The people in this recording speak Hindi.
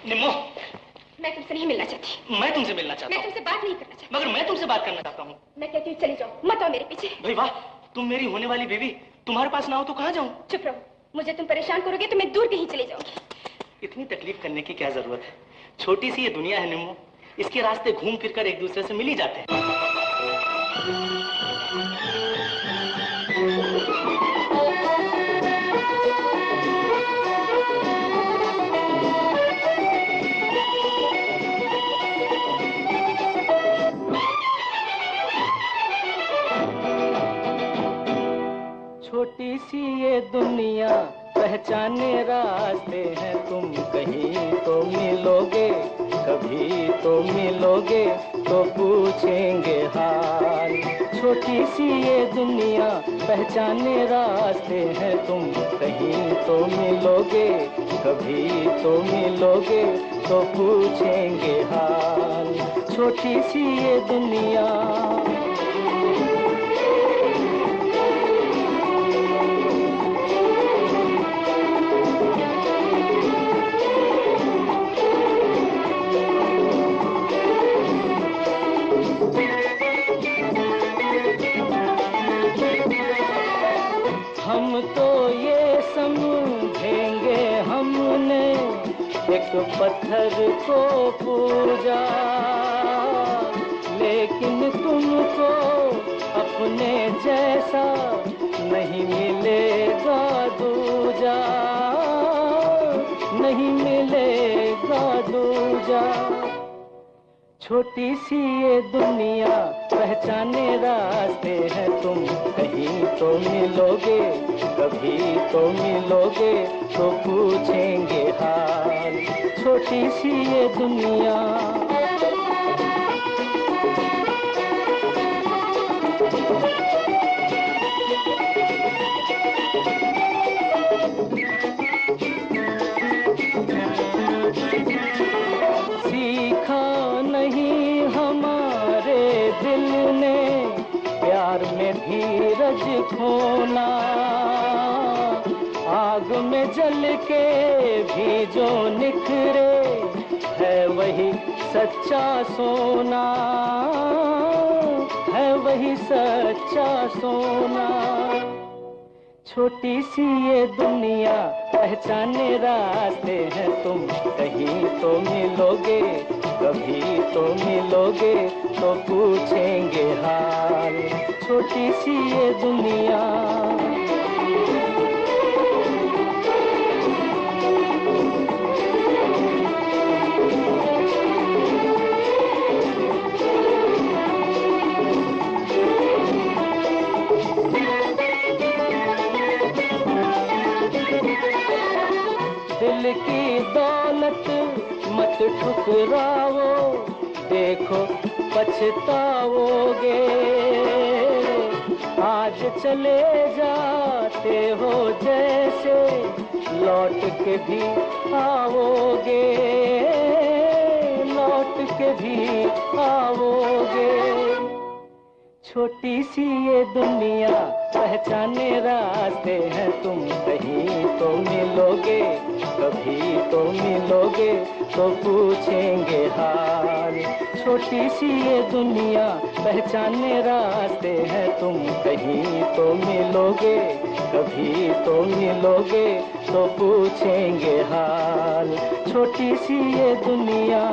निम्मो, मैं तुमसे नहीं मिलना चाहती। मैं तुमसे मिलना चाहता हूँ। मैं तुमसे बात नहीं करना चाहती। मगर मैं तुमसे बात करना चाहता हूँ। मैं कहती हूँ चली जाओ, मत आओ मेरे पीछे। भाई वाह, तुम मेरी होने वाली बीवी, तुम्हारे पास ना हो तो कहाँ जाऊँ? चुप रहो, मुझे तुम परेशान करोगे तो मैं दूर कहीं चली जाऊंगी। इतनी तकलीफ करने की क्या जरूरत है? छोटी सी ये दुनिया है निम्मो, इसके रास्ते घूम फिर कर एक दूसरे से मिल ही जाते हैं। छोटी सी ये दुनिया, पहचाने रास्ते हैं, तुम कहीं तो मिलोगे, कभी तो मिलोगे, तो पूछेंगे हाल। छोटी सी ये दुनिया, पहचाने रास्ते हैं, तुम कहीं तो मिलोगे, कभी तो मिलोगे, तो पूछेंगे हाल। छोटी सी ये दुनिया। हम तो ये समझेंगे हमने एक पत्थर को पूजा, लेकिन तुमको अपने जैसा नहीं मिलेगा दूजा, नहीं मिलेगा दूजा। छोटी सी ये दुनिया, पहचाने रास्ते हैं, तुम कहीं तो मिलोगे, कभी तो मिलोगे, तो पूछेंगे हाल। छोटी सी ये दुनिया। सीखा नहीं हमारे दिल ने प्यार में धीरज खोना, आग में जल के भी जो निखरे है वही सच्चा सोना, है वही सच्चा सोना। छोटी सी ये दुनिया, पहचाने रास्ते हैं, तुम कहीं तो मिलोगे, कभी तो मिलोगे, तो पूछेंगे हाल। छोटी सी ये दुनिया। दिल की दौलत मत ठुकराओ, देखो पछताओगे, आज चले जाते हो जैसे लौट के भी आओगे, लौट के भी आओगे। छोटी सी ये दुनिया, पहचाने रास्ते हैं, तुम कहीं तो मिलोगे, कभी तो मिलोगे, तो पूछेंगे हाल। छोटी सी ये दुनिया, पहचाने रास्ते हैं, तुम कहीं तो मिलोगे, कभी तो मिलोगे, तो पूछेंगे हाल। छोटी सी ये दुनिया।